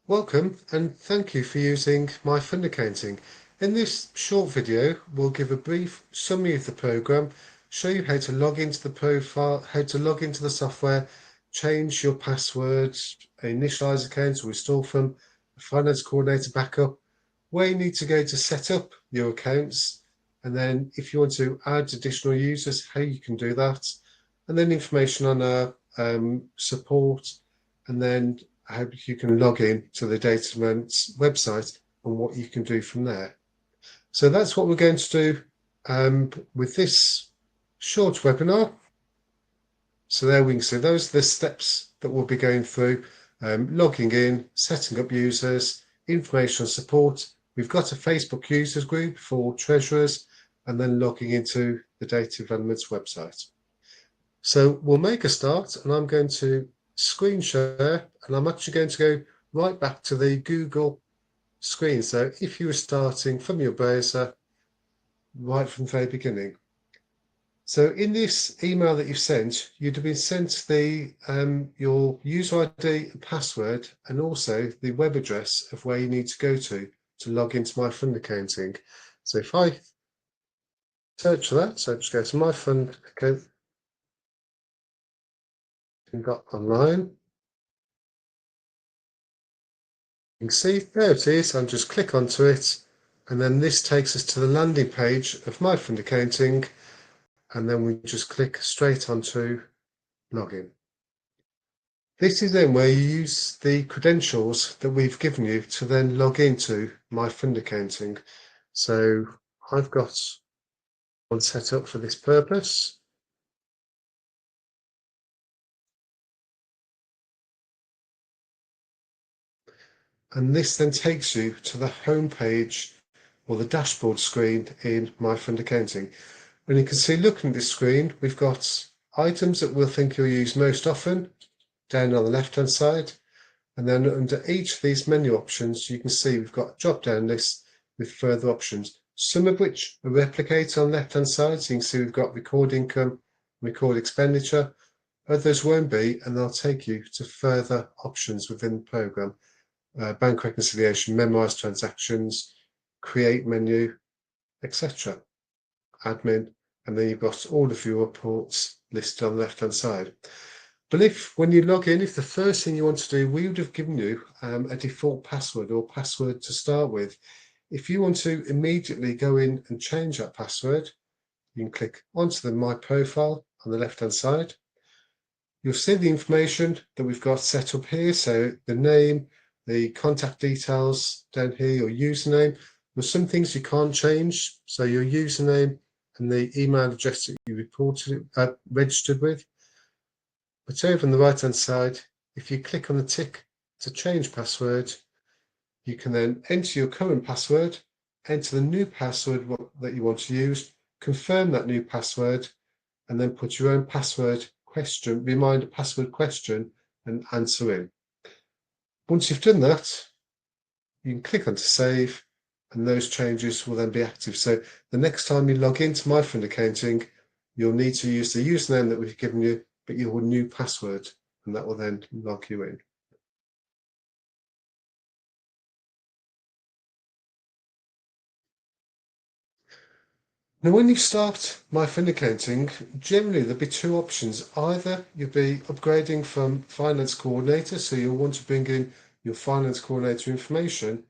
Welcome and thank you for using MyFundAccounting. In this short video, we'll give a brief summary of the program, show you how to log into the profile, how to log into the software, change your passwords, initialize accounts, restore them, a finance coordinator backup, where you need to go to set up your accounts, and then if you want to add additional users, how you can do that, and then information on our support, and then how you can log in to the Dataments website and what you can do from there. So that's what we're going to do with this short webinar. So there we can see those are the steps that we'll be going through, logging in, setting up users, information and support. We've got a Facebook users group for treasurers, and then logging into the Data Developments website. So we'll make a start, and I'm going to screen share, and I'm actually going to go right back to the Google screen. So if you were starting from your browser, right from the very beginning. So in this email that you've sent, you'd have been sent the your user ID and password, and also the web address of where you need to go to log into MyFundAccounting. So if I search for that, so just go to MyFundAccounting.Online. You can see there it is, and just click onto it, and then this takes us to the landing page of MyFundAccounting, and then we just click straight onto login. This is then where you use the credentials that we've given you to then log into MyFundAccounting. So I've got one set up for this purpose. And this then takes you to the home page or the dashboard screen in MyFundAccounting. And you can see, looking at this screen, we've got items that we'll think you'll use most often down on the left-hand side. And then under each of these menu options, you can see we've got a drop-down list with further options, some of which are replicated on the left-hand side. So you can see we've got record income, record expenditure. Others won't be, and they'll take you to further options within the program. Bank reconciliation, memorize transactions, create menu, etc. Admin, and then you've got all of your reports listed on the left-hand side. But if, when you log in, if the first thing you want to do, we would have given you a default password or password to start with. If you want to immediately go in and change that password, you can click onto the My Profile on the left-hand side. You'll see the information that we've got set up here. So the name, the contact details down here, your username. There's some things you can't change. So your username and the email address that you registered with. But over on the right hand side, if you click on the tick to change password, you can then enter your current password, enter the new password that you want to use, confirm that new password, and then put your own password question, reminder password question, and answer in. Once you've done that, you can click on to save, and those changes will then be active. So the next time you log into MyFundAccounting, you'll need to use the username that we've given you, but your new password, and that will then log you in. Now, when you start MyFundAccounting, generally there'll be two options. Either you'll be upgrading from finance coordinator, so you'll want to bring in your finance coordinator information,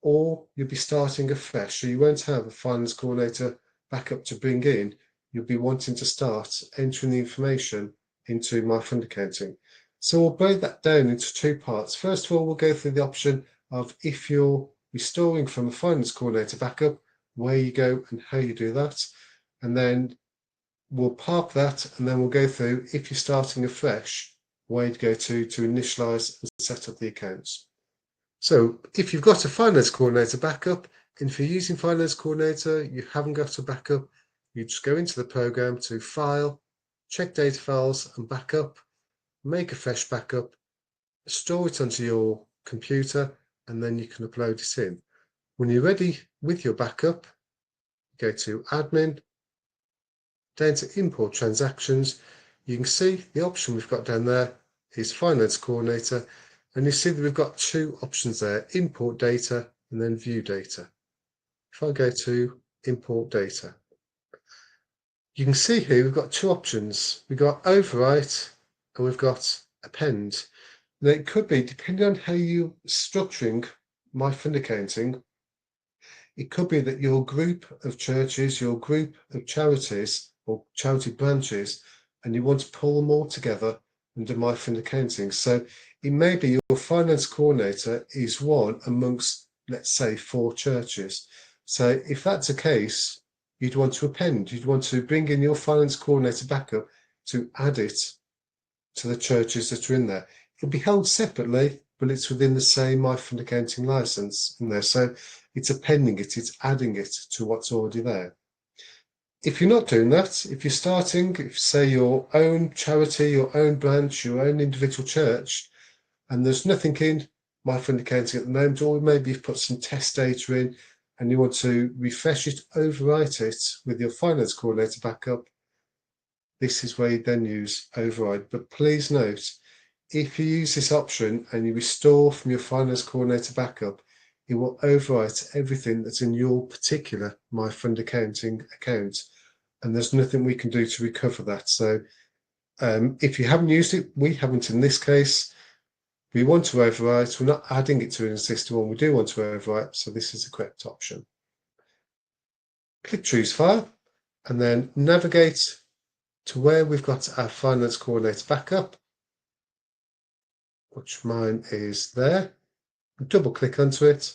or you'll be starting afresh. So you won't have a finance coordinator backup to bring in. You'll be wanting to start entering the information into MyFundAccounting. So we'll break that down into two parts. First of all, we'll go through the option of if you're restoring from a finance coordinator backup, where you go and how you do that, and then we'll park that, and then we'll go through, if you're starting afresh, where you'd go to initialize and set up the accounts. So if you've got a finance coordinator backup, and if you're using finance coordinator, you haven't got a backup, you just go into the program to File, check Data Files and Backup, make a fresh backup, store it onto your computer, and then you can upload it in. When you're ready with your backup, go to Admin, down to Import Transactions. You can see the option we've got down there is Finance Coordinator, And you see that we've got two options there, import data and then view data. If I go to import data, you can see here we've got two options. We've got overwrite and we've got append. Now it could be, depending on how you're structuring MyFundAccounting, it could be that your group of churches, your group of charities or charity branches, and you want to pull them all together under MyFundAccounting. So it may be your finance coordinator is one amongst, let's say, 4 churches. So if that's the case, you'd want to append, you'd want to bring in your finance coordinator back up to add it to the churches that are in there. It'll be held separately, but it's within the same MyFundAccounting license in there. So it's appending it, it's adding it to what's already there. If you're not doing that, if you're starting, if say your own charity, your own branch, your own individual church, and there's nothing in MyFundAccounting at the moment, or maybe you've put some test data in and you want to refresh it, overwrite it with your finance coordinator backup, this is where you then use override. But please note, if you use this option and you restore from your finance coordinator backup, it will overwrite everything that's in your particular MyFundAccounting account, and there's nothing we can do to recover that. So if you haven't used it, we haven't in this case, we want to overwrite, we're not adding it to an existing one, we do want to overwrite, so this is the correct option. Click choose file and then navigate to where we've got our finance coordinator backup, which mine is there. Double click onto it.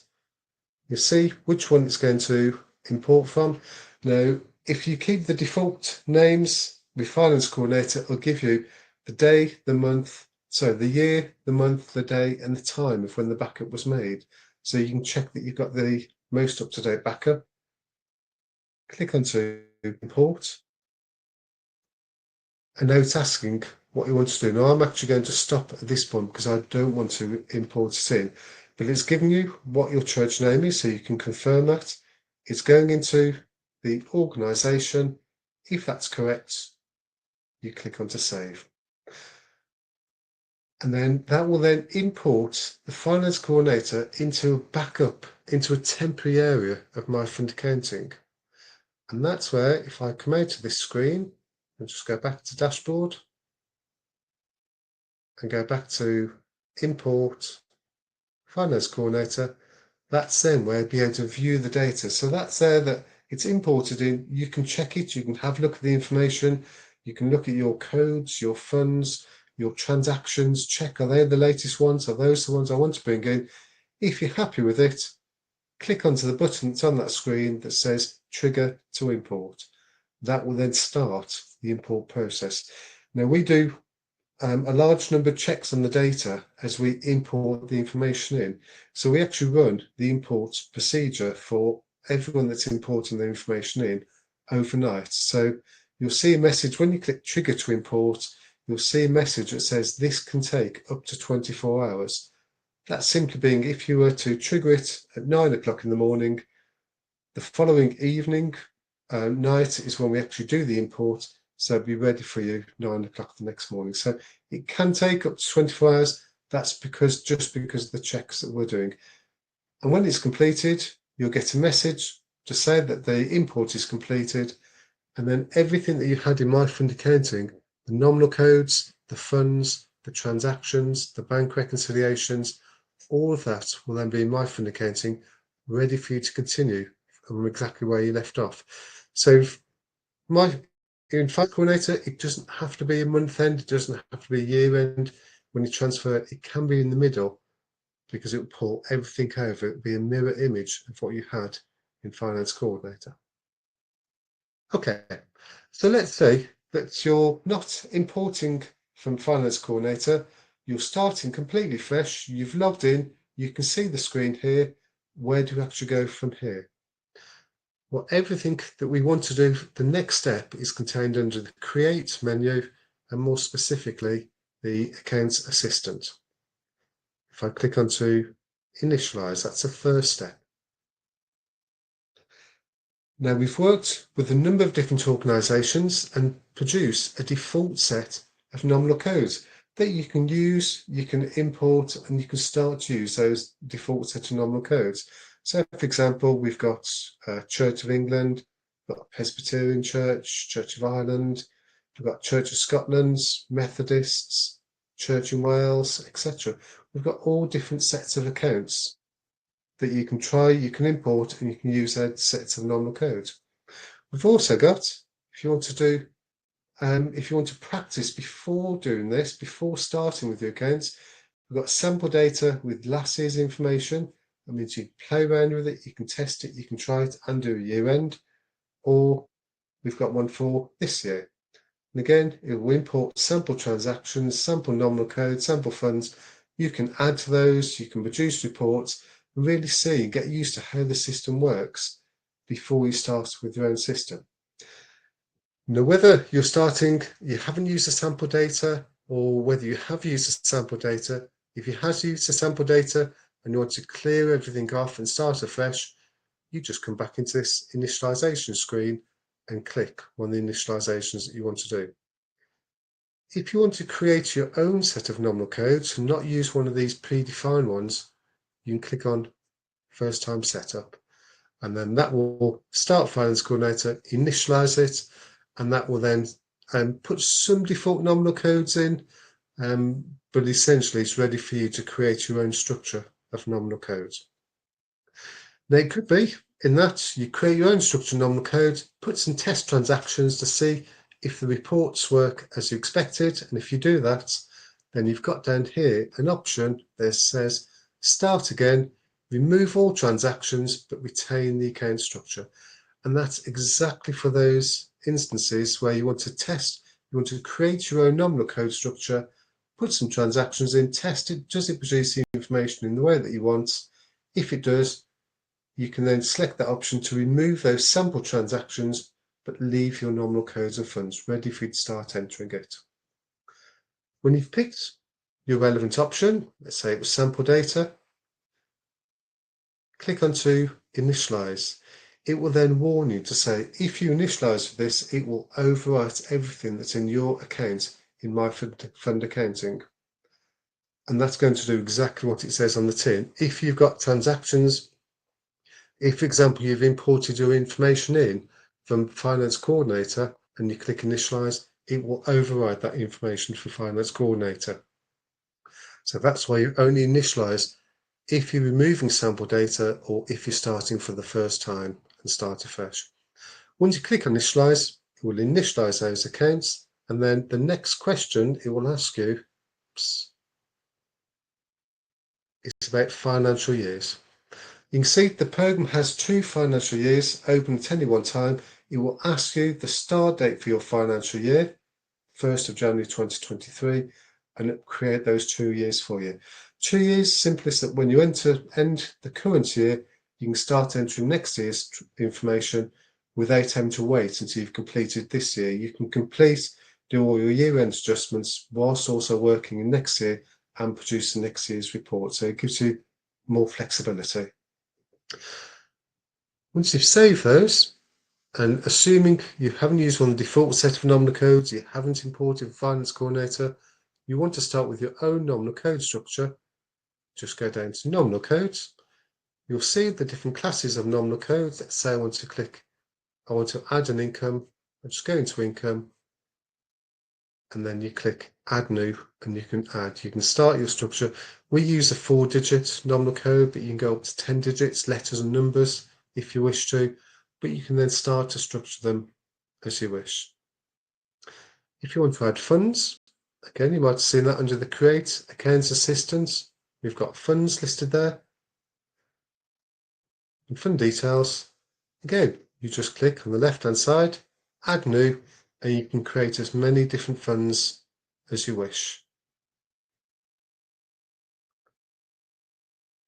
You see which one it's going to import from. Now, if you keep the default names, the finance coordinator will give you the day, the month, so the year, the month, the day, and the time of when the backup was made. So you can check that you've got the most up-to-date backup. Click onto import. And now it's asking what you want to do. Now I'm actually going to stop at this point because I don't want to import it in, but it's giving you what your church name is, so you can confirm that. It's going into the organisation. If that's correct, you click on to save. And then that will then import the finance coordinator into a backup, into a temporary area of MyFundAccounting. And that's where, if I come out of this screen and just go back to dashboard and go back to import finance coordinator, that's then where you'll be able to view the data. So that's there that it's imported in. You can check it, you can have a look at the information, you can look at your codes, your funds, your transactions, check are they the latest ones, are those the ones I want to bring in. If you're happy with it, click onto the button that's on that screen that says trigger to import. That will then start the import process. Now we do a large number of checks on the data as we import the information in. So we actually run the import procedure for everyone that's importing the information in overnight. So you'll see a message when you click trigger to import, you'll see a message that says this can take up to 24 hours. That simply being if you were to trigger it at 9 o'clock in the morning, the following evening, night is when we actually do the import. So be ready for you 9 o'clock the next morning. So it can take up to 24 hours. That's just because of the checks that we're doing. And when it's completed, you'll get a message to say that the import is completed. And then everything that you had in MyFundAccounting, the nominal codes, the funds, the transactions, the bank reconciliations, all of that will then be in MyFundAccounting, ready for you to continue from exactly where you left off. So in Finance Coordinator, it doesn't have to be a month end, it doesn't have to be a year end. When you transfer it, it can be in the middle because it will pull everything over. It will be a mirror image of what you had in Finance Coordinator. Okay, so let's say that you're not importing from Finance Coordinator, you're starting completely fresh, you've logged in, you can see the screen here. Where do we actually go from here? Well, everything that we want to do, the next step is contained under the Create menu, and more specifically, the Accounts Assistant. If I click onto Initialize, that's the first step. Now we've worked with a number of different organisations and produced a default set of nominal codes. that you can use, you can import, and you can start to use those default set of nominal codes. So, for example, we've got Church of England, we've got Presbyterian Church, Church of Ireland, we've got Church of Scotland, Methodists, Church in Wales, etc. We've got all different sets of accounts that you can try, you can import, and you can use those sets of nominal codes. We've also got, if you want to do if you want to practice before doing this, before starting with your accounts, we've got sample data with last year's information. That means you can play around with it, you can test it, you can try it and do a year end. Or we've got one for this year. And again, it will import sample transactions, sample nominal codes, sample funds. You can add to those, you can produce reports, and really see and get used to how the system works before you start with your own system. Now, whether you haven't used the sample data, or whether you have used the sample data, if you have used the sample data and you want to clear everything off and start afresh, you just come back into this initialization screen and click on the initializations that you want to do. If you want to create your own set of nominal codes and not use one of these predefined ones, you can click on First Time Setup, and then that will start Finance Coordinator, initialize it, and that will then put some default nominal codes in, but essentially it's ready for you to create your own structure of nominal codes. Now, it could be in that you create your own structure of nominal codes, put some test transactions to see if the reports work as you expected, and if you do that, then you've got down here an option that says Start Again, remove all transactions, but retain the account structure. And that's exactly for those instances where you want to test, you want to create your own nominal code structure, put some transactions in, test it, does it produce the information in the way that you want? If it does, you can then select that option to remove those sample transactions, but leave your nominal codes and funds ready for you to start entering it. When you've picked your relevant option, let's say it was sample data, click onto Initialize. It will then warn you to say, if you initialize this, it will overwrite everything that's in your account in MyFundAccounting. And that's going to do exactly what it says on the tin. If you've got transactions, if, for example, you've imported your information in from Finance Coordinator and you click Initialize, it will override that information for Finance Coordinator. So that's why you only initialize if you're removing sample data or if you're starting for the first time and start afresh. Once you click on Initialize, it will initialize those accounts, and then the next question it will ask you is about financial years. You can see the program has 2 financial years open at any one time. It will ask you the start date for your financial year, 1st of January 2023, and it will create those 2 years for you. 2 years, simplest that when you end the current year, you can start entering next year's information without having to wait until you've completed this year. You can do all your year-end adjustments whilst also working in next year and producing next year's report. So it gives you more flexibility. Once you've saved those, and assuming you haven't used one of the default set of nominal codes, you haven't imported Finance Coordinator, you want to start with your own nominal code structure, just go down to nominal codes. You'll see the different classes of nominal codes. Let's say I want to add an income. I'll just go into income, and then you click add new, and you can start your structure. We use a 4-digit nominal code, but you can go up to 10 digits, letters and numbers if you wish to, but you can then start to structure them as you wish. If you want to add funds, again, you might have seen that under the Create Accounts Assistance. We've got funds listed there. And fund details, again, you just click on the left-hand side, add new, and you can create as many different funds as you wish.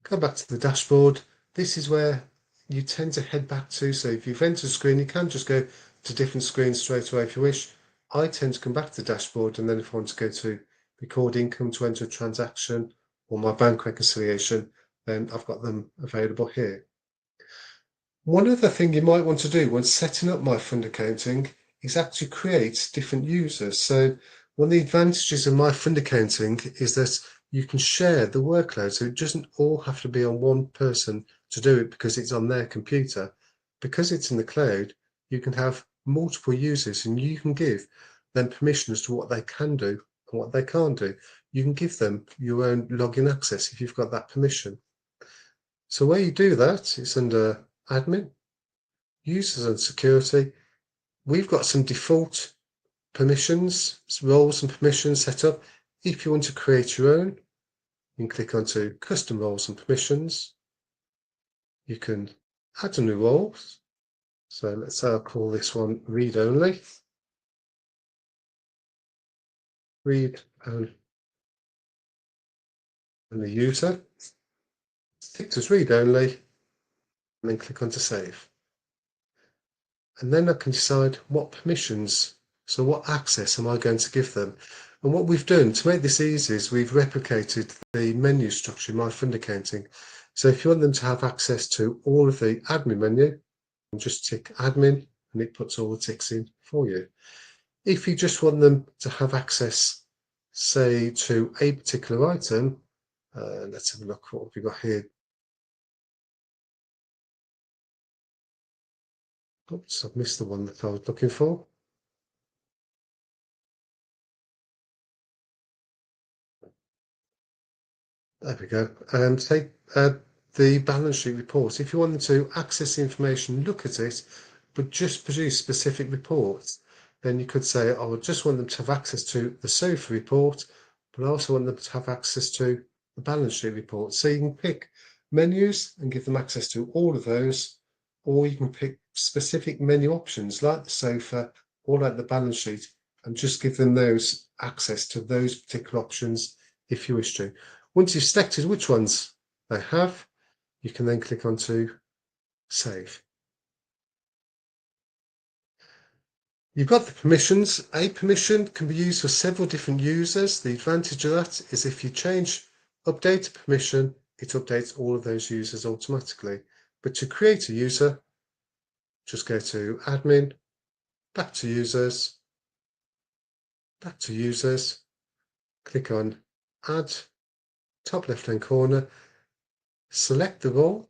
Go back to the dashboard. This is where you tend to head back to. So if you've entered a screen, you can just go to different screens straight away if you wish. I tend to come back to the dashboard, and then if I want to go to record income to enter a transaction or my bank reconciliation, then I've got them available here. One other thing you might want to do when setting up MyFundAccounting is actually create different users. So One of the advantages of MyFundAccounting is that you can share the workload, so it doesn't all have to be on one person to do it because it's on their computer. Because it's in the cloud, you can have multiple users and you can give them permission as to what they can do and what they can't do. You can give them your own login access if you've got that permission. So where you do that, it's under Admin, Users and Security. We've got some default permissions, roles and permissions set up. If you want to create your own, you can click onto Custom Roles and Permissions. You can add a new role. So let's say I'll call this one Read Only. Read and the user. Tick as Read Only, and then click on to Save. And then I can decide what permissions, so what access am I going to give them. And what we've done to make this easy is we've replicated the menu structure in MyFundAccounting. So if you want them to have access to all of the admin menu, just tick admin and it puts all the ticks in for you. If you just want them to have access, say, to a particular item, let's have a look what we've got here. Oops, I've missed the one that I was looking for. There we go. Take the balance sheet report. If you want them to access the information, look at it, but just produce specific reports, then you could say, I would just want them to have access to the SOFA report, but I also want them to have access to the balance sheet report. So you can pick menus and give them access to all of those, or you can pick specific menu options like the SOFA or like the balance sheet and just give them those access to those particular options if you wish to. Once you've selected which ones they have, you can then click on to Save. You've got the permissions. A permission can be used for several different users. The advantage of that is if you update a permission, it updates all of those users automatically. But to create a user, just go to Admin, back to Users, click on Add, top left-hand corner, select the role.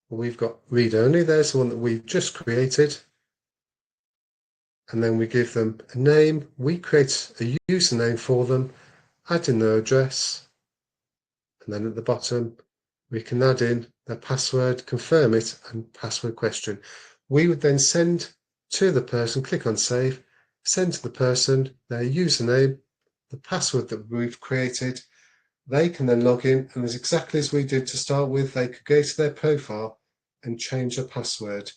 We've got Read Only, there's the one that we've just created. And then we give them a name. We create a username for them, add in their address, and then at the bottom, we can add in their password, confirm it, and password question. We would then send to the person, click on Save, send to the person their username, the password that we've created. They can then log in, and as exactly as we did to start with, they could go to their profile and change their password,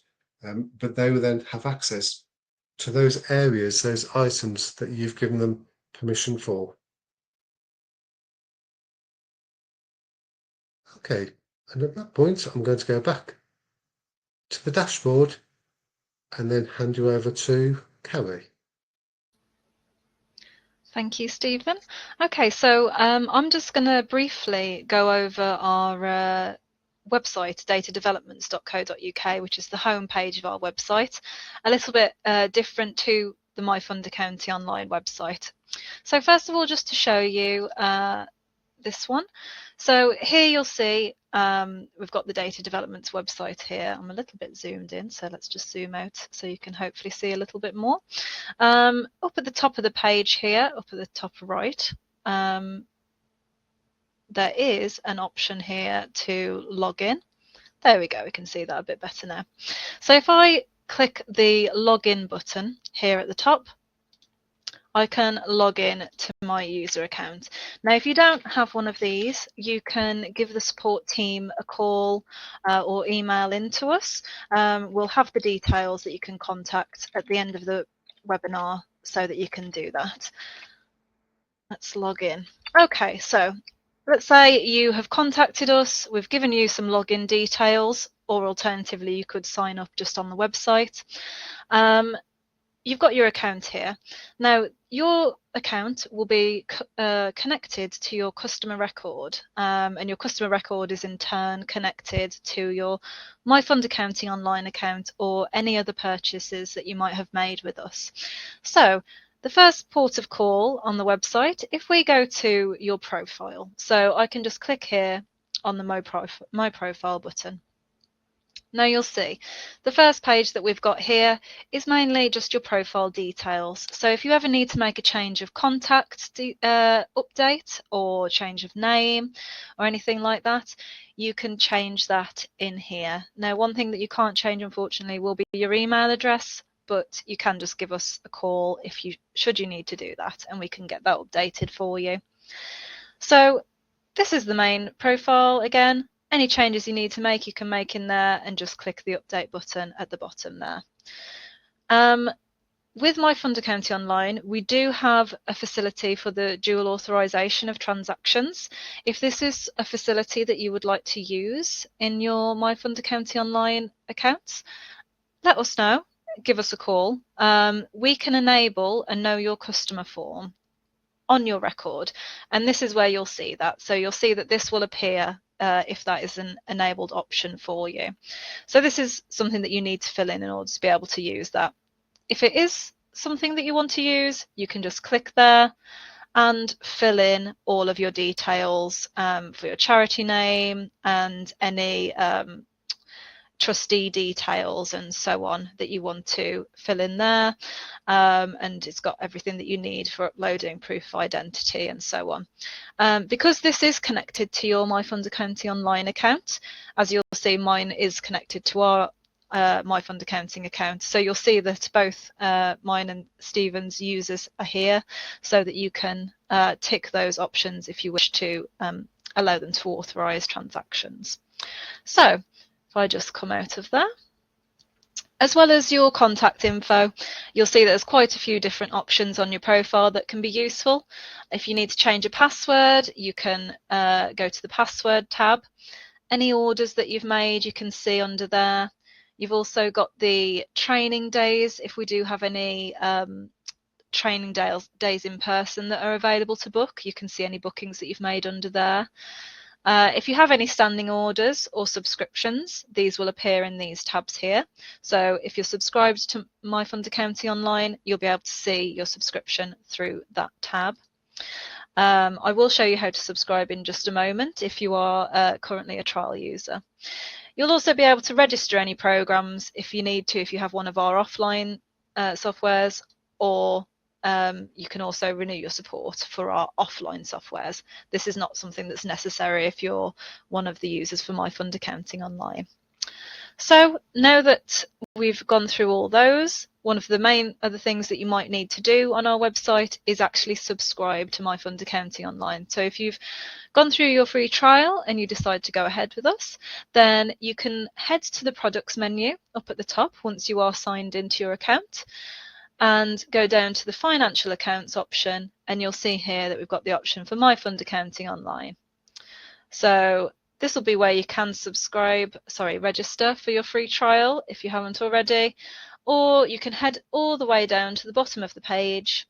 but they will then have access to those areas, those items that you've given them permission for. Okay, and at that point, I'm going to go back to the dashboard and then hand you over to Carrie. Thank you, Stephen. Okay, so I'm just going to briefly go over our website, datadevelopments.co.uk, which is the home page of our website, a little bit different to the MyFundAccounting.Online website. So first of all, just to show you this one. So here you'll see we've got the Data Developments website here. I'm a little bit zoomed in, so let's just zoom out so you can hopefully see a little bit more. Up at the top of the page here, up at the top right, there is an option here to log in. There we go, we can see that a bit better now. So if I click the login button here at the top, I can log in to my user account. Now, if you don't have one of these, you can give the support team a call or email into us. We'll have the details that you can contact at the end of the webinar so that you can do that. Let's log in. Okay, so let's say you have contacted us, we've given you some login details, or alternatively, you could sign up just on the website. You've got your account here. Now, your account will be connected to your customer record, and your customer record is in turn connected to your MyFundAccounting.Online account or any other purchases that you might have made with us. So The first port of call on the website, if we go to your profile, so I can just click here on the My Profile button. Now you'll see the first page that we've got here is mainly just your profile details. So if you ever need to make a change of contact update or change of name or anything like that, you can change that in here. Now, one thing that you can't change, unfortunately, will be your email address, but you can just give us a call should you need to do that, and we can get that updated for you. So this is the main profile again. Any changes you need to make, you can make in there and just click the update button at the bottom there. With MyFundAccounting.Online, we do have a facility for the dual authorization of transactions. If this is a facility that you would like to use in your MyFundAccounting.Online accounts, let us know. Give us a call. We can enable a Know Your Customer form on your record, and this is where you'll see that. So you'll see that this will appear if that is an enabled option for you. So this is something that you need to fill in order to be able to use that. If it is something that you want to use, you can just click there and fill in all of your details for your charity name and any trustee details and so on that you want to fill in there, and it's got everything that you need for uploading proof of identity and so on. Because this is connected to your MyFundAccounting.Online account, as you'll see, mine is connected to our MyFundAccounting account, so you'll see that both mine and Stephen's users are here, so that you can tick those options if you wish to allow them to authorize transactions. So if I just come out of there, as well as your contact info, you'll see that there's quite a few different options on your profile that can be useful. If you need to change a password, you can go to the password tab. Any orders that you've made, you can see under there. You've also got the training days, if we do have any training days in person that are available to book. You can see any bookings that you've made under there. If you have any standing orders or subscriptions, these will appear in these tabs here. So if you're subscribed to MyFundAccounting.Online, you'll be able to see your subscription through that tab. I will show you how to subscribe in just a moment if you are currently a trial user. You'll also be able to register any programs if you need to, if you have one of our offline softwares, or you can also renew your support for our offline softwares. This is not something that's necessary if you're one of the users for MyFundAccounting.Online. So now that we've gone through all those, one of the main other things that you might need to do on our website is actually subscribe to MyFundAccounting.Online. So if you've gone through your free trial and you decide to go ahead with us, then you can head to the products menu up at the top once you are signed into your account, and go down to the financial accounts option, and you'll see here that we've got the option for MyFundAccounting.Online. So this will be where you can register for your free trial if you haven't already, or you can head all the way down to the bottom of the page,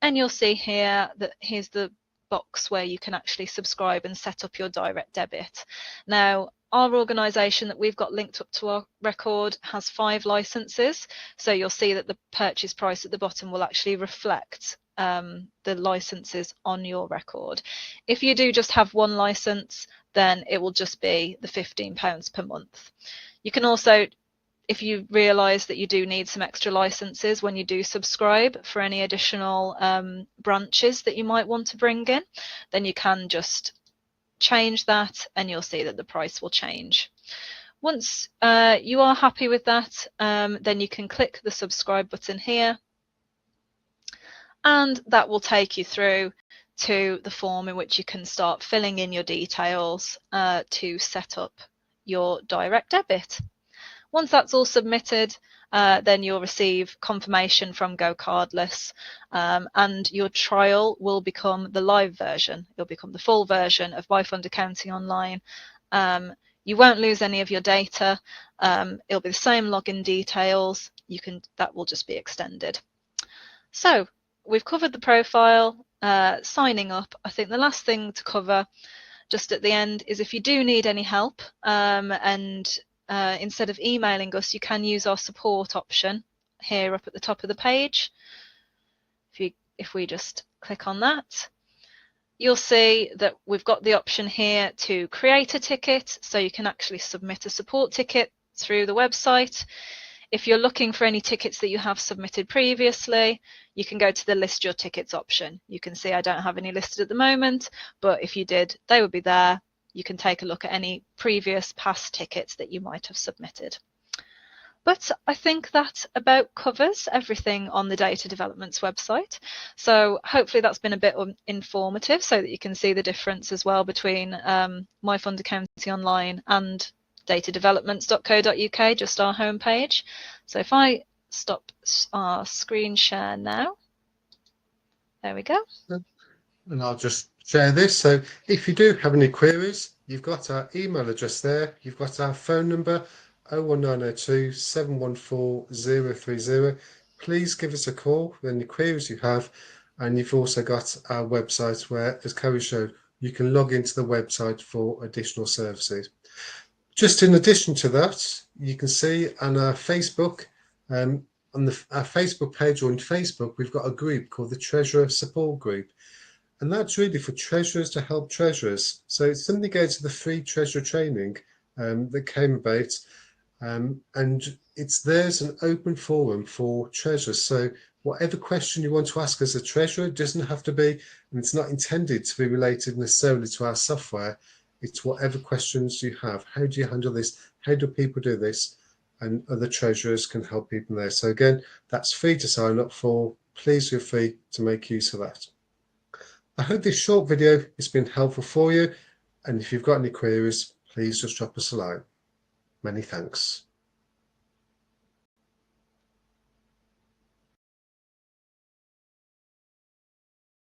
and you'll see here that here's the box where you can actually subscribe and set up your direct debit. Now, our organisation that we've got linked up to our record has 5 licenses, so you'll see that the purchase price at the bottom will actually reflect the licenses on your record. If you do just have 1 licence, then it will just be the £15 per month. You can also, if you realise that you do need some extra licenses when you do subscribe for any additional branches that you might want to bring in, then you can just change that and you'll see that the price will change. Once you are happy with that, then you can click the subscribe button here, and that will take you through to the form in which you can start filling in your details to set up your direct debit. Once that's all submitted, then you'll receive confirmation from Go Cardless, and your trial will become the live version. It'll become the full version of MyFundAccounting.Online. You won't lose any of your data. It'll be the same login details. That will just be extended. So we've covered the profile, signing up. I think the last thing to cover just at the end is if you do need any help, instead of emailing us, you can use our support option here up at the top of the page. If you if we just click on that, you'll see that we've got the option here to create a ticket, so you can actually submit a support ticket through the website. If you're looking for any tickets that you have submitted previously, you can go to the list your tickets option. You can see I don't have any listed at the moment, but if you did, they would be there. You can take a look at any previous past tickets that you might have submitted. But I think that about covers everything on the Data Developments website. So hopefully that's been a bit informative so that you can see the difference as well between MyFundAccounting.Online and datadevelopments.co.uk, just our homepage. So if I stop our screen share now, there we go. And I'll just share this. So if you do have any queries, you've got our email address there. You've got our phone number, 01902 714 030. Please give us a call with any queries you have. And you've also got our website where, as Kerry showed, you can log into the website for additional services. Just in addition to that, you can see on our Facebook, on our Facebook page or on Facebook, we've got a group called the Treasurer Support Group. And that's really for treasurers to help treasurers. So it's something goes to the free treasurer training that came about. And it's there's an open forum for treasurers. So whatever question you want to ask as a treasurer, it doesn't have to be, and it's not intended to be related necessarily to our software. It's whatever questions you have. How do you handle this? How do people do this? And other treasurers can help people there. So again, that's free to sign up for. Please feel free to make use of that. I hope this short video has been helpful for you. And if you've got any queries, please just drop us a line. Many thanks.